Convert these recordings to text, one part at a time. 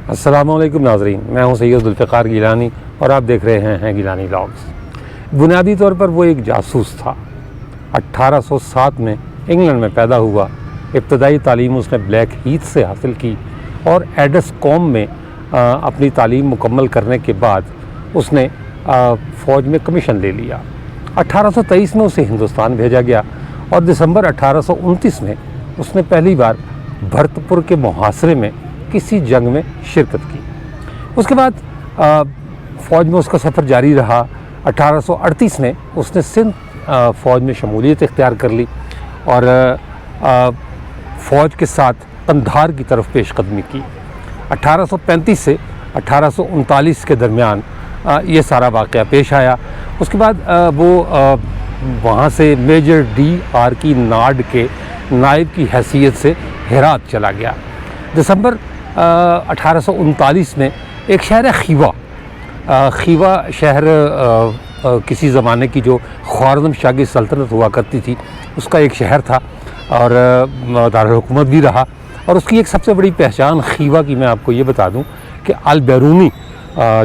अस्सलामुअलैकुम नाज़रीन, मैं हूं सैयद जुल्फ़िकार गिलानी और आप देख रहे हैं गिलानी व्लॉग्स। बुनियादी तौर पर वो एक जासूस था। 1807 में इंग्लैंड में पैदा हुआ। इब्तदाई तालीम उसने ब्लैक हीथ से हासिल की और एडस्कॉम में अपनी तालीम मुकम्मल करने के बाद उसने फ़ौज में कमीशन ले लिया। 1823 में उसे हिंदुस्तान भेजा गया और दिसंबर 1829 में उसने पहली बार भरतपुर के मुहासरे में किसी जंग में शिरकत की। उसके बाद फ़ौज में उसका सफ़र जारी रहा। 1838 में उसने सिंध फ़ौज में शमूलियत इख्तियार कर ली और फ़ौज के साथ कंधार की तरफ पेशकदमी की। 1835 से 1839 के दरमियान ये सारा वाक़या पेश आया। उसके बाद वो वहाँ से मेजर DR की नाड के नायब की हैसियत से हेरात चला गया। दिसंबर 1839 में एक शहर खीवा शहर किसी ज़माने की जो ख्वारज़म शाह की सल्तनत हुआ करती थी उसका एक शहर था और दारुल हुकूमत भी रहा। और उसकी एक सबसे बड़ी पहचान खीवा की मैं आपको ये बता दूं कि अल बैरूनी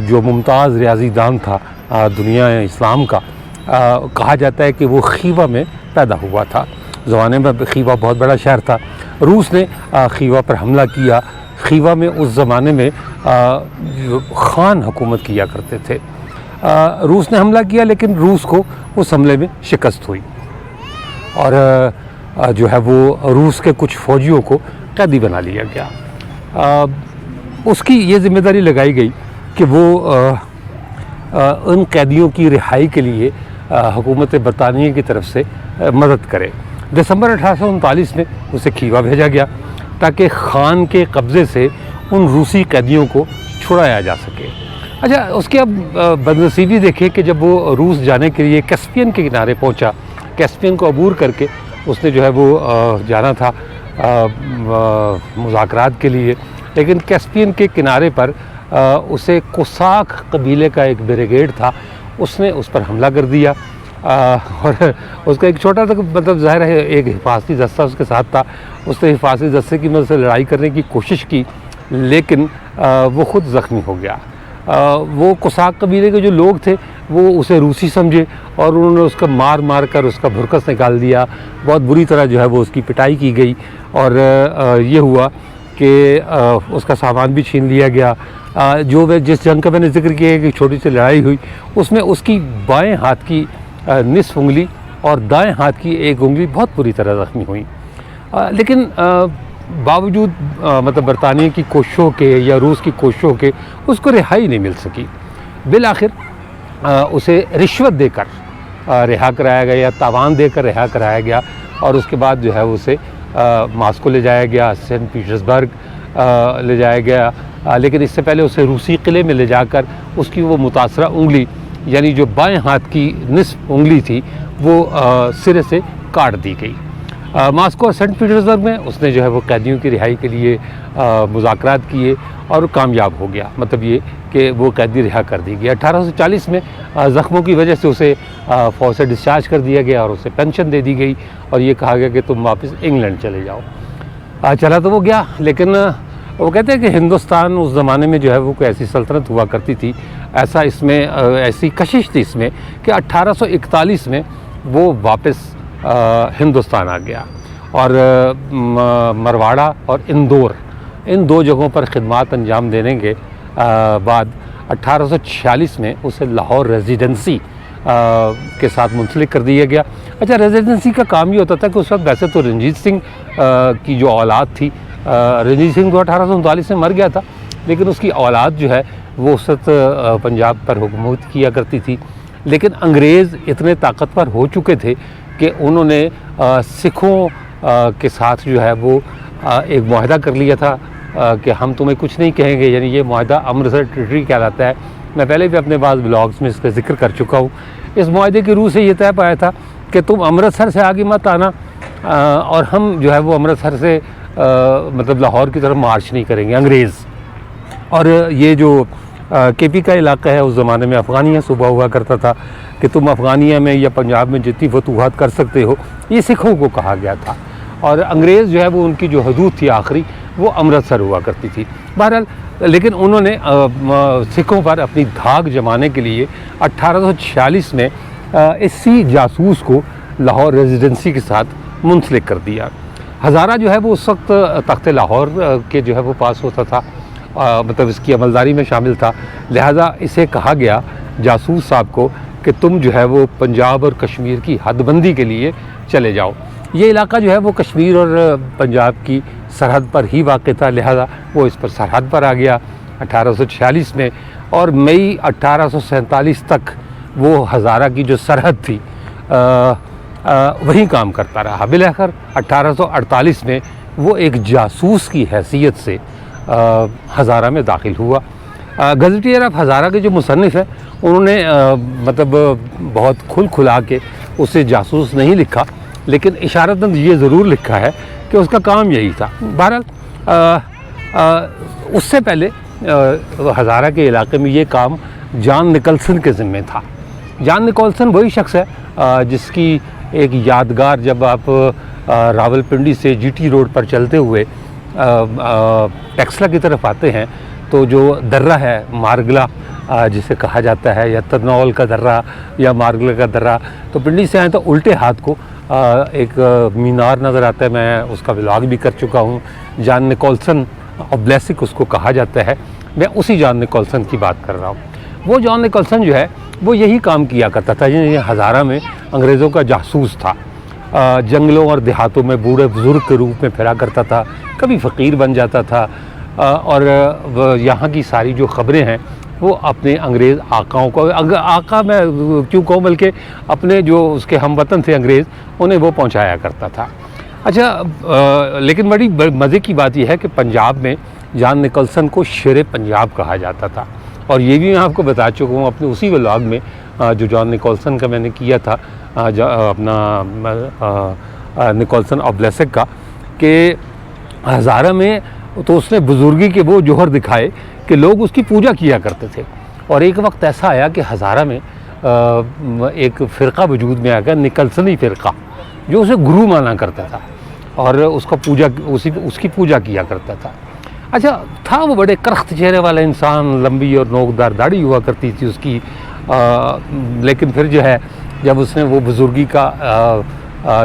जो मुमताज़ रियाज़ीदान था दुनिया इस्लाम का, कहा जाता है कि वो खीवा में पैदा हुआ था। ज़माने में खीवा बहुत बड़ा शहर था। रूस ने खीवा पर हमला किया। खीवा में उस ज़माने में खान हुकूमत किया करते थे। रूस ने हमला किया लेकिन रूस को उस हमले में शिकस्त हुई और जो है वो रूस के कुछ फ़ौजियों को कैदी बना लिया गया। उसकी ये ज़िम्मेदारी लगाई गई कि वो उन कैदियों की रिहाई के लिए हुकूमत बरतानिया की तरफ से मदद करे। दिसंबर 1839 में उसे खीवा भेजा गया ताकि खान के कब्ज़े से उन रूसी कैदियों को छुड़ाया जा सके। अच्छा, उसकी अब बदनसीबी देखिए कि जब वो रूस जाने के लिए कैस्पियन के किनारे पहुंचा, कैस्पियन को अबूर करके उसने जो है वो जाना था मुज़ाकरात के लिए, लेकिन कैस्पियन के किनारे पर उसे कोसाक कबीले का एक ब्रिगेड था, उसने उस पर हमला कर दिया और उसका एक छोटा सा मतलब ज़ाहिर है एक हिफाजती दस्ता उसके साथ था। उसने हिफाजती दस्ते की मदद से लड़ाई करने की कोशिश की लेकिन वो ख़ुद ज़ख्मी हो गया। वो कोसाक कबीले के जो लोग थे वो उसे रूसी समझे और उन्होंने उसका मार कर उसका भुरकस निकाल दिया। बहुत बुरी तरह जो है वो उसकी पिटाई की गई और ये हुआ कि उसका सामान भी छीन लिया गया। जिस जंग का मैंने जिक्र किया कि छोटी सी लड़ाई हुई उसमें उसकी बाएं हाथ की निसफ उंगली और दाएं हाथ की एक उंगली बहुत बुरी तरह ज़ख्मी हुई। लेकिन बावजूद मतलब बरतानिया की कोशिशों के या रूस की कोशिशों के उसको रिहाई नहीं मिल सकी। बिल आखिर उसे रिश्वत देकर रिहा कराया गया या तावान देकर रिहा कराया गया और उसके बाद जो है उसे मास्को ले जाया गया, सेंट पीटर्सबर्ग ले जाया गया। लेकिन इससे पहले उसे रूसी किले में ले जाकर उसकी वो मुतासरा उंगली यानी जो बाएं हाथ की निसफ उंगली थी वो सिरे से काट दी गई। मास्को और सेंट पीटर्सबर्ग में उसने जो है वो कैदियों की रिहाई के लिए मुज़ाकरात किए और कामयाब हो गया। मतलब ये कि वो कैदी रिहा कर दी गई। 1840 में ज़ख्मों की वजह से उसे फ़ौज से डिस्चार्ज कर दिया गया और उसे पेंशन दे दी गई और ये कहा गया कि तुम वापस इंग्लैंड चले जाओ। चला तो वो गया लेकिन वो कहते हैं कि हिंदुस्तान उस ज़माने में जो है वो कोई ऐसी सल्तनत हुआ करती थी, ऐसा इसमें ऐसी कशिश थी इसमें कि 1841 में वो वापस हिंदुस्तान आ गया और मरवाड़ा और इंदौर इन दो जगहों पर ख़िदमत अंजाम देने के बाद 1846 में उसे लाहौर रेजिडेंसी के साथ मुंसलिक कर दिया गया। अच्छा, रेजिडेंसी का काम ये होता था कि उस वक्त वैसे तो रंजीत सिंह की जो औलाद थी, रंजीत सिंह तो 1839 में मर गया था लेकिन उसकी औलाद जो है वो उस वक्त पंजाब पर हुकूमत किया करती थी। लेकिन अंग्रेज़ इतने ताकतवर हो चुके थे कि उन्होंने सिखों के साथ जो है वो एक मुआहदा कर लिया था कि हम तुम्हें कुछ नहीं कहेंगे, यानी ये मुआहदा अमृतसर ट्रीटी कहलाता है। मैं पहले भी अपने पास ब्लॉग्स में इसका जिक्र कर चुका हूँ। इस मुआहदे की रूह से ये तय पाया था कि तुम अमृतसर से आगे मत आना और हम जो है वो अमृतसर से मतलब लाहौर की तरफ मार्च नहीं करेंगे अंग्रेज़। और ये जो KP का इलाका है उस ज़माने में अफ़गानिया सूबा हुआ करता था कि तुम अफ़गानिया में या पंजाब में जितनी फतूहात कर सकते हो, ये सिखों को कहा गया था। और अंग्रेज़ जो है वो उनकी जो हदूद थी आखिरी वो अमृतसर हुआ करती थी। बहरहाल लेकिन उन्होंने सिखों पर अपनी धाक जमाने के लिए 1846 में इसी जासूस को लाहौर रेजिडेंसी के साथ मुंसलिक कर दिया। हज़ारा जो है वो उस वक्त तख्त लाहौर के जो है वो पास होता था, मतलब इसकी अमलदारी में शामिल था। लिहाजा इसे कहा गया जासूस साहब को कि तुम जो है वो पंजाब और कश्मीर की हदबंदी के लिए चले जाओ। ये इलाका जो है वो कश्मीर और पंजाब की सरहद पर ही वाक़ था, लिहाजा वो इस पर सरहद पर आ गया 1846 में। और मई 1847 तक वो हज़ारा की जो सरहद थी वहीं काम करता रहा। बिलाखिर 1848 में वो एक जासूस की हैसियत से हज़ारा में दाखिल हुआ। गज़टियर ऑफ हज़ारा के जो मुसन्निफ़ हैं उन्होंने मतलब बहुत खुल खुला के उसे जासूस नहीं लिखा, लेकिन इशारतन ये ज़रूर लिखा है कि उसका काम यही था। बहरहाल उससे पहले हज़ारा के इलाके में ये काम जॉन निकल्सन के ज़िम्मे था। जॉन निकल्सन वही शख्स है जिसकी एक यादगार, जब आप रावलपिंडी से जीटी रोड पर चलते हुए टेक्सला की तरफ आते हैं तो जो दर्रा है मारगला जिसे कहा जाता है, या तरनौल का दर्रा या मारगला का दर्रा, तो पिंडी से आए तो उल्टे हाथ को एक मीनार नज़र आता है। मैं उसका व्लॉग भी कर चुका हूँ। जॉन निकल्सन ऑब्लेसिक उसको कहा जाता है। मैं उसी जॉन निकल्सन की बात कर रहा हूँ। वो जॉन निकल्सन जो है वो यही काम किया करता था। ये हज़ारा में अंग्रेज़ों का जासूस था। जंगलों और देहातों में बूढ़े बुज़ुर्ग के रूप में फिरा करता था, कभी फ़कीर बन जाता था और यहाँ की सारी जो ख़बरें हैं वो अपने अंग्रेज़ आकाओं को, आका मैं क्यों कहूँ, बल्कि अपने जो उसके हमवतन थे अंग्रेज़, उन्हें वो पहुँचाया करता था। अच्छा, लेकिन बड़ी मज़े की बात यह है कि पंजाब में जॉन निकल्सन को शेर पंजाब कहा जाता था। और ये भी मैं आपको बता चुका हूँ अपने उसी व्लॉग में जो जॉन निकल्सन का मैंने किया था, अपना निकल्सन ऑब्लेसिक का, कि हज़ारा में तो उसने बुज़ुर्गी के वो जौहर दिखाए कि लोग उसकी पूजा किया करते थे। और एक वक्त ऐसा आया कि हज़ारा में एक फ़िरका वजूद में आ गया, निकल्सनी फ़िरका, जो उसे गुरु माना करता था और उसका उसकी पूजा किया करता था। अच्छा, था वो बड़े करख्त चेहरे वाला इंसान, लंबी और नोकदार दाढ़ी हुआ करती थी उसकी, लेकिन फिर जो है जब उसने वो बुज़ुर्गी का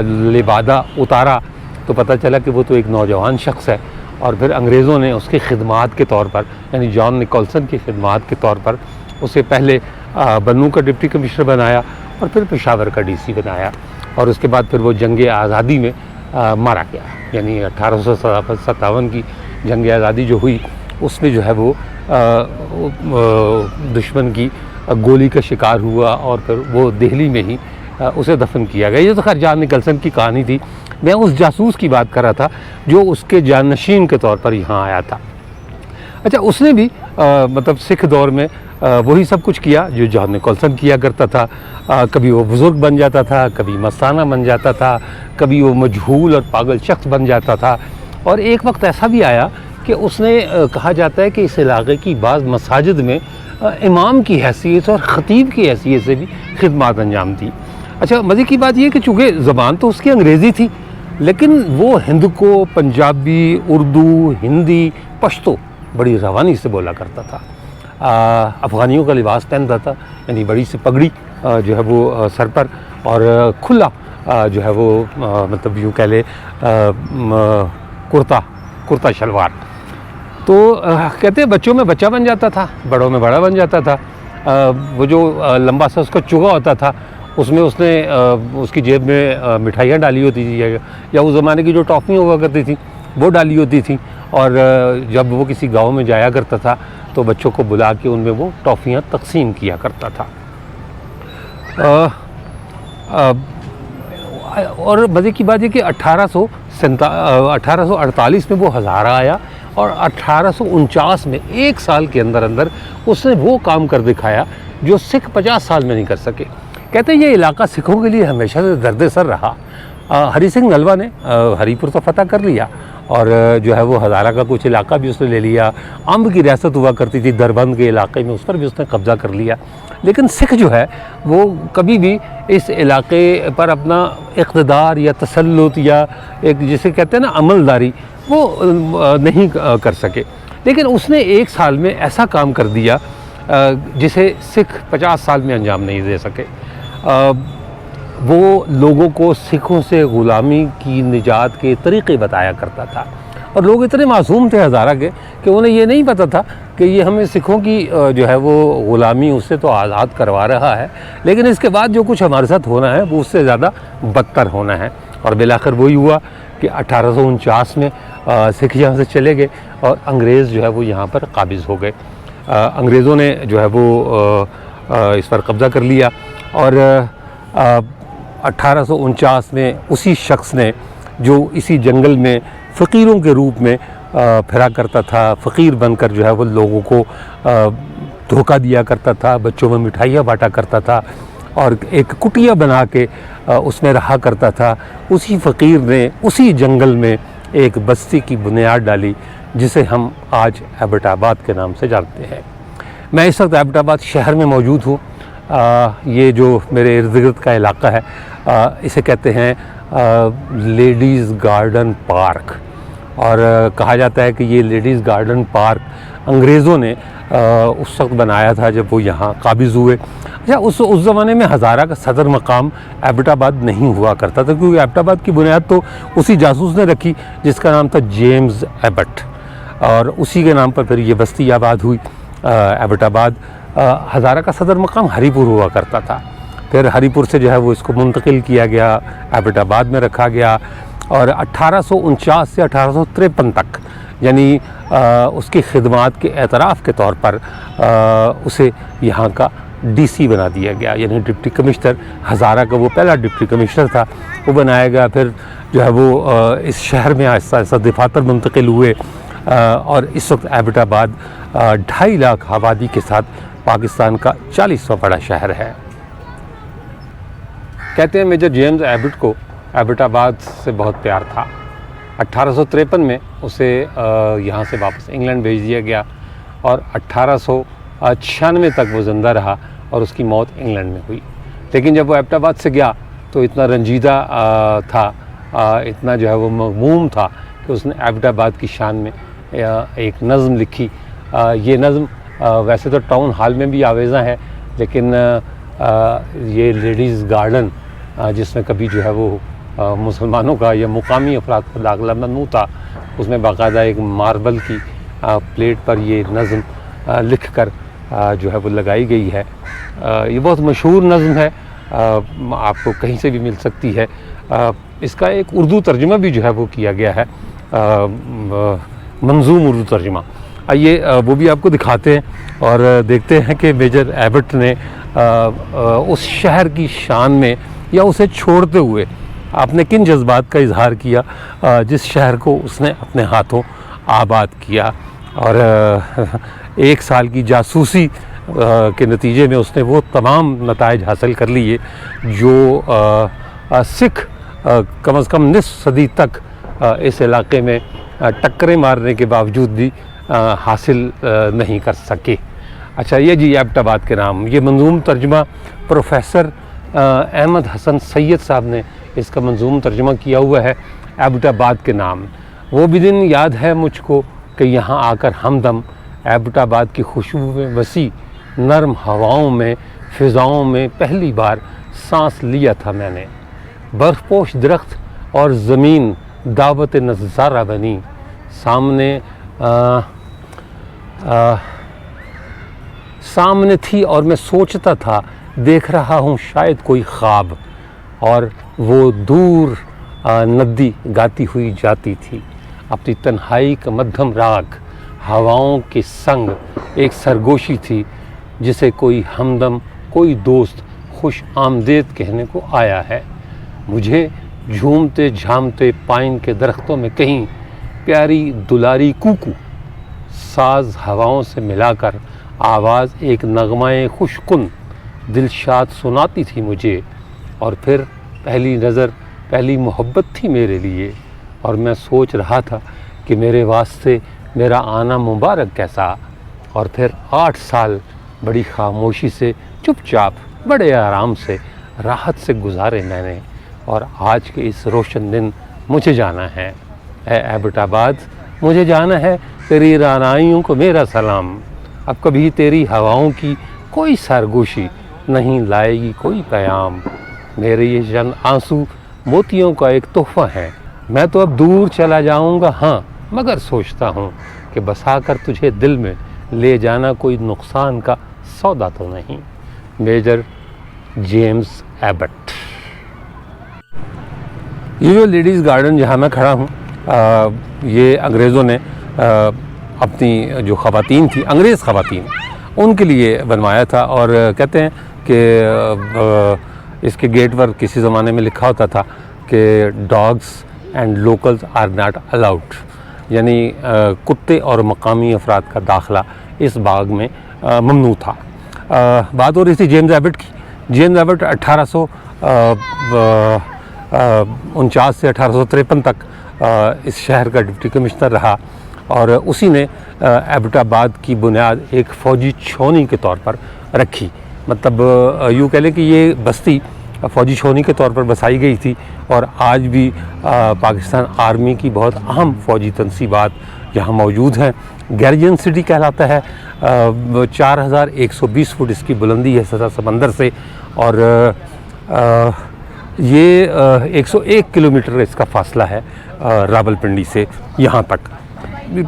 लिबादा उतारा तो पता चला कि वो तो एक नौजवान शख्स है। और फिर अंग्रेज़ों ने उसकी खिदमात के तौर पर, यानी जॉन निकल्सन की खिदमात के तौर पर उसे पहले बन्नू का डिप्टी कमिश्नर बनाया और फिर पेशावर का डीसी बनाया। और उसके बाद फिर वो जंग आज़ादी में मारा गया, यानी 1857 की जंग आज़ादी जो हुई उसमें जो है वो दुश्मन की गोली का शिकार हुआ और फिर वो दिल्ली में ही उसे दफन किया गया। ये तो खैर जॉन निकल्सन की कहानी थी। मैं उस जासूस की बात कर रहा था जो उसके जानशीन के तौर पर यहाँ आया था। अच्छा, उसने भी मतलब सिख दौर में वही सब कुछ किया जो जॉन निकल्सन किया करता था। कभी वो बुज़ुर्ग बन जाता था, कभी मस्ताना बन जाता था, कभी वो मजहूल और पागल शख्स बन जाता था। और एक वक्त ऐसा भी आया कि उसने कहा जाता है कि इस इलाके की बाज़ मसाजिद में इमाम की हैसियत और ख़तीब की हैसियत से भी खिदमत अंजाम दी। अच्छा, मज़े की बात यह कि चूँकि ज़बान तो उसकी अंग्रेज़ी थी, लेकिन वो हिंद को पंजाबी, उर्दू, हिंदी, पश्तो बड़ी रवानी से बोला करता था। अफ़गानियों का लिबास पहनता था, यानी बड़ी सी पगड़ी जो है वो सर पर, और खुला जो है वो मतलब यूँ कह ले कुर्ता शलवार। तो कहते हैं बच्चों में बच्चा बन जाता था, बड़ों में बड़ा बन जाता था। वो जो लंबा सा उसका चुगा होता था उसमें उसने उसकी जेब में मिठाइयाँ डाली होती थी, या उस ज़माने की जो टॉफ़ियाँ हुआ करती थी वो डाली होती थी। और जब वो किसी गांव में जाया करता था तो बच्चों को बुला के उनमें वो टॉफ़ियाँ तकसीम किया करता था। और मज़े की बात है कि 1848 में वो हज़ारा आया और 1849 में 1 साल के अंदर अंदर उसने वो काम कर दिखाया जो सिख 50 साल में नहीं कर सके। कहते हैं ये इलाका सिखों के लिए हमेशा से दर्द सर रहा। हरी सिंह नलवा ने हरीपुर तो फतह कर लिया और जो है वो हज़ारा का कुछ इलाका भी उसने ले लिया। अम्ब की रियासत हुआ करती थी दरबंद के इलाके में, उस पर भी उसने कब्ज़ा कर लिया। लेकिन सिख जो है वो कभी भी इस इलाके पर अपना इक़्तिदार या तसल्लुत या एक जिसे कहते हैं ना अमलदारी, वो नहीं कर सके। लेकिन उसने एक साल में ऐसा काम कर दिया जिसे सिख 50 साल में अंजाम नहीं दे सके। वो लोगों को सिखों से ग़ुलामी की निजात के तरीक़े बताया करता था। और लोग इतने मासूम थे हज़ारा के कि उन्हें ये नहीं पता था कि ये हमें सिखों की जो है वो ग़ुलामी उससे तो आज़ाद करवा रहा है, लेकिन इसके बाद जो कुछ हमारे साथ होना है वो उससे ज़्यादा बदतर होना है। और बिलाखिर वही हुआ कि 1849 में सिख यहाँ से चले गए और अंग्रेज़ जो है वो यहाँ पर काबिज़ हो गए। अंग्रेज़ों ने जो है वो इस पर कब्ज़ा कर लिया और 1849 में उसी शख्स ने जो इसी जंगल में फ़कीरों के रूप में फिरा करता था, फ़कीर बनकर जो है वो लोगों को धोखा दिया करता था, बच्चों में मिठाइयाँ बांटा करता था और एक कुटिया बना के उसमें रहा करता था। उसी फ़कीर ने उसी जंगल में एक बस्ती की बुनियाद डाली जिसे हम आज एबटाबाद के नाम से जानते हैं। मैं इस वक्त एबटाबाद शहर में मौजूद हूँ। ये जो मेरे इर्द गिर्द का इलाका है इसे कहते हैं लेडीज़ गार्डन पार्क। और कहा जाता है कि ये लेडीज़ गार्डन पार्क अंग्रेज़ों ने उस वक्त बनाया था जब वो यहाँ काबिज़ हुए। अच्छा, उस ज़माने में हज़ारा का सदर मकाम एबटाबाद नहीं हुआ करता था, क्योंकि एबटाबाद की बुनियाद तो उसी जासूस ने रखी जिसका नाम था जेम्स एबट, और उसी के नाम पर फिर ये बस्ती आबाद हुई एबटाबाद। हज़ारा का सदर मकाम हरीपुर हुआ करता था, फिर हरीपुर से जो है वो इसको मुंतकिल किया गया, एबटाबाद में रखा गया और 1849 से 1853 तक यानी उसकी खिदमात के एतराफ़ के तौर पर उसे यहाँ का डीसी बना दिया गया, यानी डिप्टी कमिश्नर। हज़ारा का वो पहला डिप्टी कमिश्नर था, वो बनाया गया। फिर जो है वो इस शहर में आहिस्ता आहिस्ता दफातर मुंतकिल हुए और इस वक्त एबटाबाद 2.5 लाख आबादी के साथ पाकिस्तान का 40वां बड़ा शहर है। कहते हैं मेजर जेम्स एबट को एबटाबाद से बहुत प्यार था। 1853 में उसे यहाँ से वापस इंग्लैंड भेज दिया गया और 1896 तक वो ज़िंदा रहा और उसकी मौत इंग्लैंड में हुई। लेकिन जब वो एबटाबाद से गया तो इतना रंजीदा था, इतना जो है वो मग़मूम था कि उसने एबटाबाद की शान में एक नज़म लिखी। ये नज़म वैसे तो टाउन हॉल में भी आवेज़ा है, लेकिन ये लेडीज़ गार्डन जिसमें कभी जो है वो मुसलमानों का या मुकामी अफराद का दाखिला ममनू था, उसमें बाकायदा एक मार्बल की प्लेट पर ये नज़म लिख कर जो है वो लगाई गई है। ये बहुत मशहूर नज़म है, आपको कहीं से भी मिल सकती है। इसका एक उर्दू तर्जुमा भी जो है वो किया गया है, मंजूम उर्दू तर्जुमा। आइए वो भी आपको दिखाते हैं और देखते हैं कि मेजर एबट ने उस शहर की शान में या उसे छोड़ते हुए आपने किन जज्बात का इजहार किया, जिस शहर को उसने अपने हाथों आबाद किया। और 1 साल की जासूसी के नतीजे में उसने वो तमाम नताइज हासिल कर लिए जो सिख कम से कम निस्फ सदी तक इस इलाके में टक्करें मारने के बावजूद भी हासिल नहीं कर सके। अच्छा, ये जी एबटाबाद के नाम, ये मंजूम तर्जुमा प्रोफेसर अहमद हसन सैयद साहब ने इसका मंजूम तर्जुमा किया हुआ है, एबटाबाद के नाम। वो भी दिन याद है मुझको कि यहाँ आकर हमदम एबटाबाद की खुशबू में वसी नरम हवाओं में फ़िज़ाओं में पहली बार सांस लिया था मैंने। बर्फ़पोश दरख्त और ज़मीन दावत नज़ारा बनी, सामने थी और मैं सोचता था देख रहा हूँ शायद कोई ख्वाब, और वो दूर नदी गाती हुई जाती थी अपनी तन्हाई का मध्यम राग। हवाओं के संग एक सरगोशी थी जिसे कोई हमदम कोई दोस्त खुश आमदेद कहने को आया है। मुझे झूमते झामते पाइन के दरख्तों में कहीं प्यारी दुलारी कूकू साज हवाओं से मिलाकर आवाज़ एक नगमाए खुशकुन दिलशाद सुनाती थी मुझे। और फिर पहली नज़र पहली मोहब्बत थी मेरे लिए, और मैं सोच रहा था कि मेरे वास्ते मेरा आना मुबारक कैसा। और फिर 8 साल बड़ी खामोशी से चुपचाप बड़े आराम से राहत से गुजारे मैंने, और आज के इस रोशन दिन मुझे जाना है। ए एबटाबाद, मुझे जाना है, तेरी रानाइयों को मेरा सलाम। अब कभी तेरी हवाओं की कोई सरगोशी नहीं लाएगी कोई पैगाम। मेरे ये चंद आंसू मोतियों का एक तोहफ़ा है। मैं तो अब दूर चला जाऊंगा, हाँ, मगर सोचता हूँ कि बसा कर तुझे दिल में ले जाना कोई नुकसान का सौदा तो नहीं। Major James Abbott. ये जो लेडीज़ गार्डन जहाँ मैं खड़ा हूँ, ये अंग्रेज़ों ने अपनी जो ख़वातीन थी, अंग्रेज़ ख़वातीन, उनके लिए बनवाया था। और कहते हैं कि इसके गेट पर किसी ज़माने में लिखा होता था कि dogs and locals are not allowed, यानी कुत्ते और मकामी अफराद का दाखिला इस बाग में ममनू था। बात हो रही थी जेम्स एबट की। जेम्स एबट 1849 से 1853 तक इस शहर का डिप्टी कमिश्नर रहा, और उसी ने एबटाबाद की बुनियाद एक फ़ौजी छावनी के तौर पर रखी। मतलब यूँ कह लें कि ये बस्ती फ़ौजी छावनी के तौर पर बसाई गई थी, और आज भी पाकिस्तान आर्मी की बहुत अहम फ़ौजी तनसीबात यहाँ मौजूद हैं। गैरिजन सिटी कहलाता है। 4120 फुट इसकी बुलंदी है सतह समंदर से, और ये 101 किलोमीटर इसका फासला है रावलपिंडी से यहाँ तक।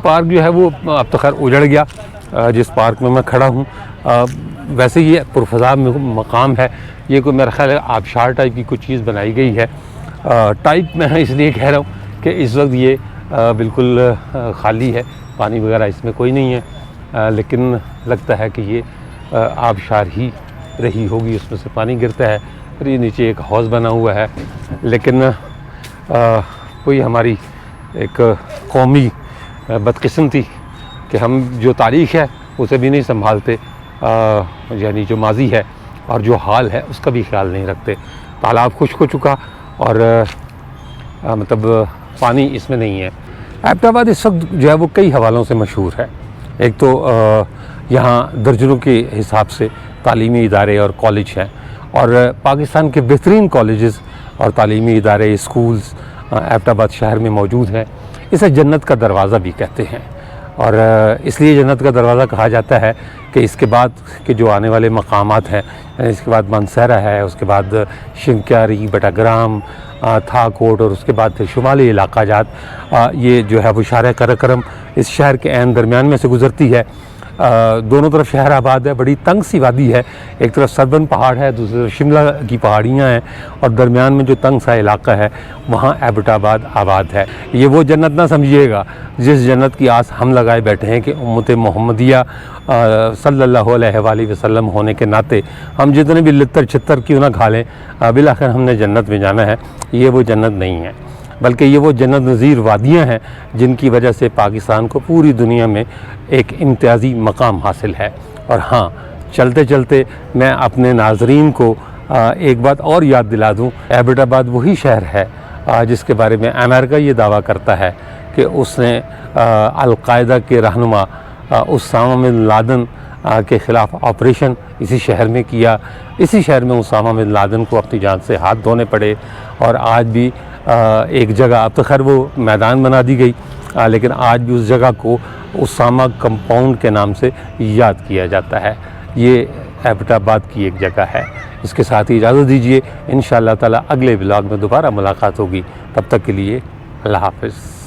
पार्क जो है वो अब तो खैर उजड़ गया, जिस पार्क में मैं खड़ा हूँ। वैसे ये पुरफज़ा मकाम है। ये कोई मेरा ख्याल है आबशार टाइप की कुछ चीज़ बनाई गई है। टाइप मैं इसलिए कह रहा हूँ कि इस वक्त ये बिल्कुल खाली है, पानी वगैरह इसमें कोई नहीं है, लेकिन लगता है कि ये आबशार ही रही होगी, उसमें से पानी गिरता है। और ये नीचे एक हौज़ बना हुआ है, लेकिन कोई हमारी एक कौमी बदकिस्मती कि हम जो तारीख़ है उसे भी नहीं संभालते, यानी जो माजी है और जो हाल है उसका भी ख्याल नहीं रखते। तालाब खुश्क हो चुका और मतलब पानी इसमें नहीं है। एबटाबाद इस वक्त जो है वो कई हवालों से मशहूर है। एक तो यहाँ दर्जनों के हिसाब से तालीमी इदारे और कॉलेज हैं, और पाकिस्तान के बेहतरीन कॉलेजेस और तालीमी इदारे, स्कूल्स एबटाबाद शहर में मौजूद हैं। इसे जन्नत का दरवाज़ा भी कहते हैं, और इसलिए जन्नत का दरवाज़ा कहा जाता है कि इसके बाद के जो आने वाले मकामात हैं, इसके बाद मानसहरा है, उसके बाद शिंक्यारी, बटाग्राम, थाकोट, और उसके बाद फिर शुमाली इलाका जात, ये जो है वो शार करम इस शहर के ऐन दरमियान में से गुज़रती है। दोनों तरफ शहर आबाद है, बड़ी तंग सी वादी है। एक तरफ सरबन पहाड़ है, दूसरी तरफ शिमला की पहाड़ियाँ हैं, और दरमियान में जो तंग सा इलाका है वहाँ एबटाबाद आबाद है। ये वो जन्नत ना समझिएगा जिस जन्नत की आस हम लगाए बैठे हैं कि उम्मत मोहम्मदिया सल्लल्लाहु अलैहि वसल्लम होने के नाते हम जितने भी लित्तर छित्तर क्यों ना खा लें, बिलाखिर हमने जन्नत में जाना है। ये वो जन्नत नहीं है, बल्कि ये वो जन्नत नज़ीर वादियाँ हैं जिनकी वजह से पाकिस्तान को पूरी दुनिया में एक इम्तियाज़ी मकाम हासिल है। और हाँ, चलते चलते मैं अपने नाज़रीन को एक बात और याद दिला दूँ। एबटाबाद वही शहर है जिसके बारे में अमेरिका ये दावा करता है कि उसने अल-कायदा के रहनुमा उसामा बिन लादेन के ख़िलाफ़ ऑपरेशन इसी शहर में किया। इसी शहर में उसामा बिन लादेन को अपनी जान से हाथ धोने पड़े, और आज भी एक जगह, अब तो खैर वो मैदान बना दी गई, लेकिन आज भी उस जगह को उसामा कंपाउंड के नाम से याद किया जाता है। ये एबटाबाद की एक जगह है। इसके साथ ही इजाज़त दीजिए, इंशाअल्लाह ताला अगले व्लॉग में दोबारा मुलाकात होगी। तब तक के लिए अल्लाह हाफ़िज़।